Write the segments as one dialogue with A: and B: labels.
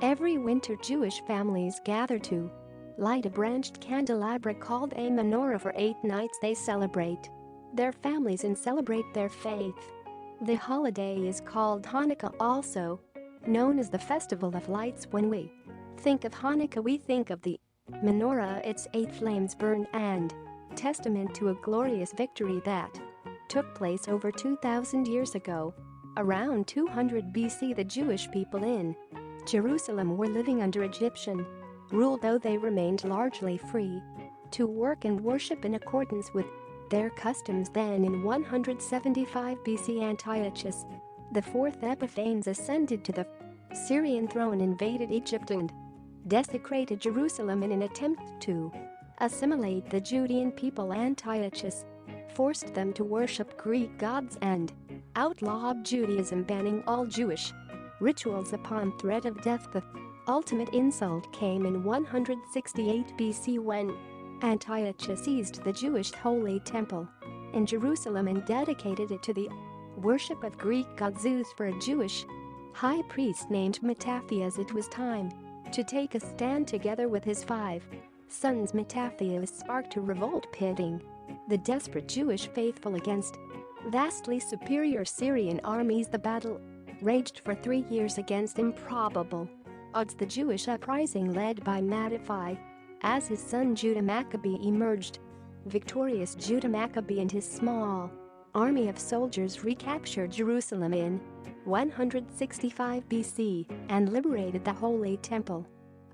A: Every winter Jewish families gather to light a branched candelabra called a menorah. For 8 nights they celebrate their families and celebrate their faith. The holiday is called Hanukkah, also known as the Festival of Lights. When we think of Hanukkah, we think of the menorah, its 8 flames burn, and testament to a glorious victory that took place over 2,000 years ago. Around 200 BC, the Jewish people in Jerusalem were living under Egyptian rule, though they remained largely free to work and worship in accordance with their customs. Then in 175 BC, Antiochus IV Epiphanes ascended to the Syrian throne, invaded Egypt and desecrated Jerusalem in an attempt to assimilate the Judean people. Antiochus forced them to worship Greek gods and outlawed Judaism, banning all Jewish rituals upon threat of death. The ultimate insult came in 168 BC when Antiochus seized the Jewish Holy Temple in Jerusalem and dedicated it to the worship of Greek god Zeus. For a Jewish high priest named Mattathias, it was time to take a stand. Together with his 5 sons, Mattathias sparked a revolt, pitting the desperate Jewish faithful against vastly superior Syrian armies. The battle raged for 3 years against improbable odds. The Jewish uprising, led by Mattathias as his son Judah Maccabee, emerged victorious. Judah Maccabee and his small army of soldiers recaptured Jerusalem in 165 BC and liberated the Holy Temple.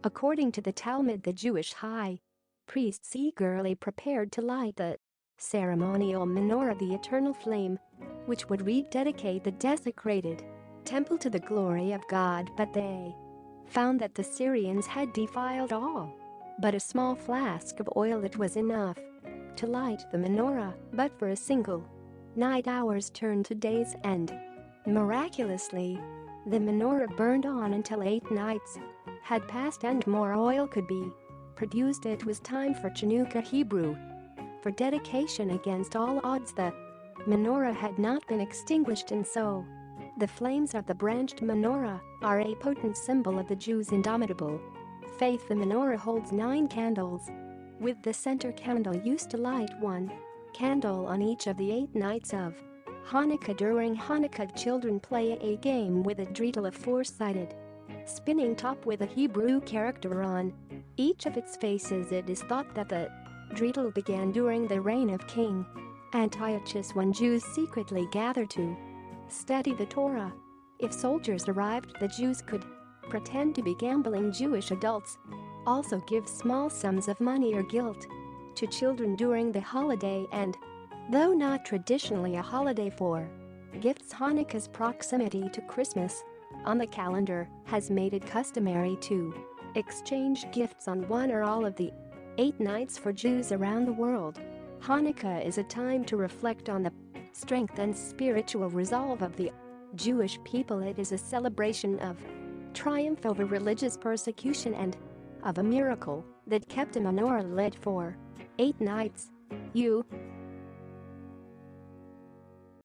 A: According to the Talmud, the Jewish high priests eagerly prepared to light the ceremonial menorah, the eternal flame, which would rededicate the desecrated temple to the glory of God. But they found that the Syrians had defiled all but a small flask of oil. It was enough to light the menorah, but for a single night hours turned to days, and miraculously the menorah burned on until 8 nights had passed and more oil could be produced. It was time for Chanukah, Hebrew for dedication. Against all odds, the menorah had not been extinguished, and so the flames of the branched menorah are a potent symbol of the Jews' indomitable faith. The menorah holds 9 candles, with the center candle used to light 1 candle on each of the 8 nights of Hanukkah. During Hanukkah, children play a game with a dreidel, a 4-sided spinning top with a Hebrew character on each of its faces. It is thought that the dreidel began during the reign of King Antiochus, when Jews secretly gathered to study the Torah. If soldiers arrived, the Jews could pretend to be gambling. Jewish adults also give small sums of money or gilt to children during the holiday, and though not traditionally a holiday for gifts, Hanukkah's proximity to Christmas on the calendar has made it customary to exchange gifts on one or all of the 8 nights for Jews around the world. Hanukkah is a time to reflect on the strength and spiritual resolve of the Jewish people. It is a celebration of triumph over religious persecution and of a miracle that kept a menorah lit for 8 nights. You